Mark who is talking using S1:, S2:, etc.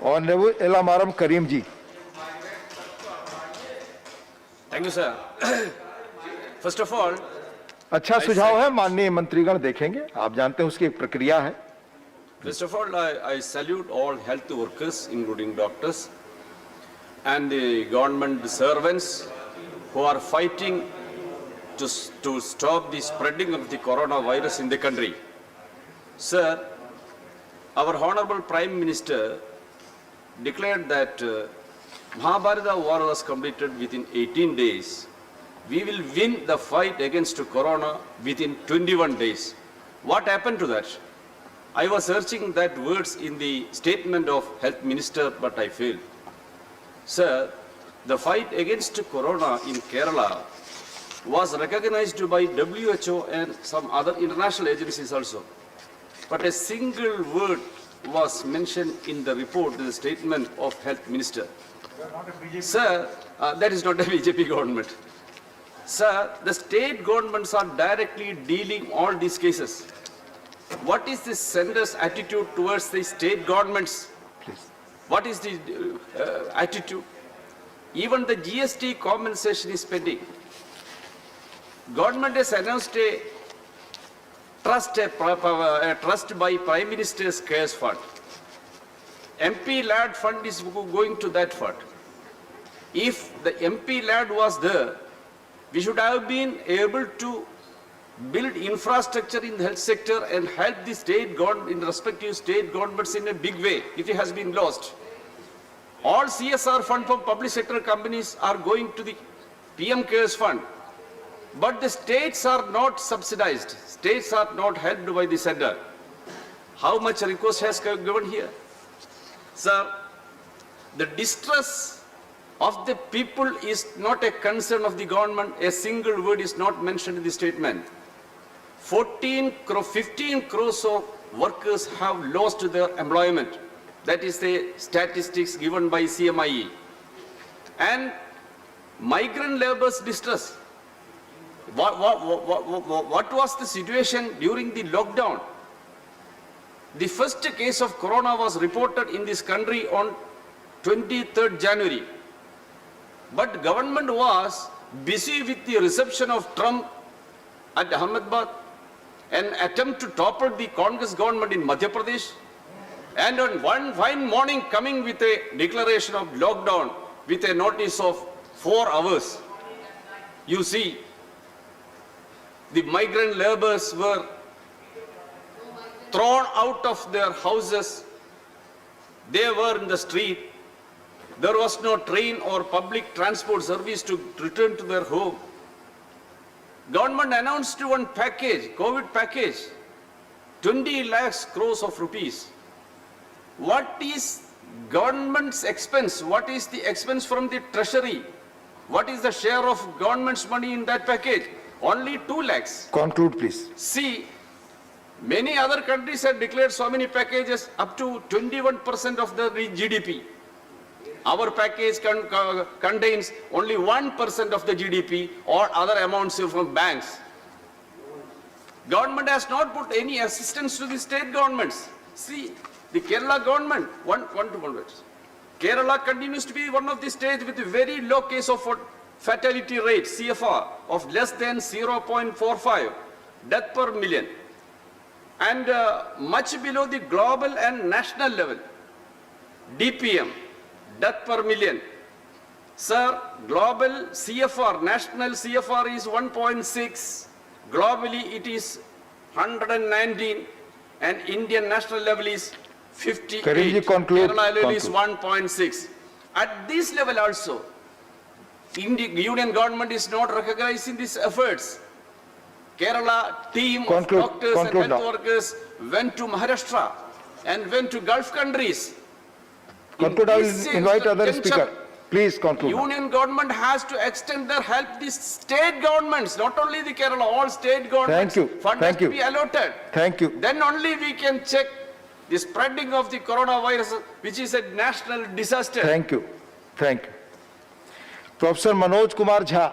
S1: Honorable Elamaram Karim ji.
S2: Thank you, sir. First of all,
S1: अच्छा सुझाव है, माननीय मंत्रीगण देखेंगे, आप जानते हैं उसकी एक प्रक्रिया है.
S2: first of all, I salute all health workers, including doctors, and the government servants who are fighting to stop the spreading of the coronavirus in the country. Sir, our Honorable Prime Minister declared that Mahabharata war was completed within 18 days. We will win the fight against corona within 21 days. What happened to that? I was searching that words in the statement of Health Minister, but I failed. Sir, the fight against corona in Kerala was recognized by WHO and some other international agencies also. But a single word was mentioned in the report, the statement of Health Minister. Sir, that is not a BJP government. Sir, the state governments are directly dealing all these cases. What is the center's attitude towards the state governments?
S1: Please.
S2: What is the attitude? Even the GST compensation is pending. Government has announced a trust by Prime Minister's Cares Fund. MP LAD fund is going to that fund. If the MP LAD was there, we should have been able to build infrastructure in the health sector and help the state government, in respective state governments in a big way if it has been lost. All CSR fund from public sector companies are going to the PM Cares Fund. But the states are not subsidized. States are not helped by the center. How much request has given here? Sir, the distress of the people is not a concern of the government. A single word is not mentioned in the statement. 15 crores of workers have lost their employment. That is the statistics given by CMIE. And migrant labor's distress. What was the situation during the lockdown? The first case of corona was reported in this country on 23rd January. But government was busy with the reception of Trump at Ahmedabad, an attempt to topple the Congress government in Madhya Pradesh, and on one fine morning coming with a declaration of lockdown with a notice of 4 hours. You see, the migrant laborers were thrown out of their houses. They were in the street. There was no train or public transport service to return to their home. Government announced one package, COVID package, 20 lakhs crores of rupees. What is government's expense? What is the expense from the treasury? What is the share of government's money in that package? Only 2 lakhs.
S1: Conclude, please.
S2: See, many other countries have declared so many packages up to 21% of the GDP. Our package contains only 1% of the GDP or other amounts from banks. Government has not put any assistance to the state governments. See, the Kerala government, one minute. Kerala continues to be one of the states with a very low case of fatality rate, CFR, of less than 0.45 death per million, and much below the global and national level. DPM, death per million. Sir, global CFR, national CFR is 1.6, globally it is 119, and Indian national level is 58.
S1: Karimji, conclude.
S2: Kerala level is 1.6. At this level also, Indian union government is not recognizing these efforts. Kerala team of doctors and health workers went to Maharashtra and went to Gulf countries.
S1: Conclude. I will invite other speaker. Please conclude.
S2: Union government has to extend their help to the state governments, not only the Kerala, all state governments.
S1: Thank you.
S2: Fund
S1: Thank
S2: has
S1: you.
S2: to be allotted.
S1: Thank you.
S2: Then only we can check the spreading of the coronavirus, which is a national disaster.
S1: Thank you. Thank you. Professor Manoj Kumar Jha.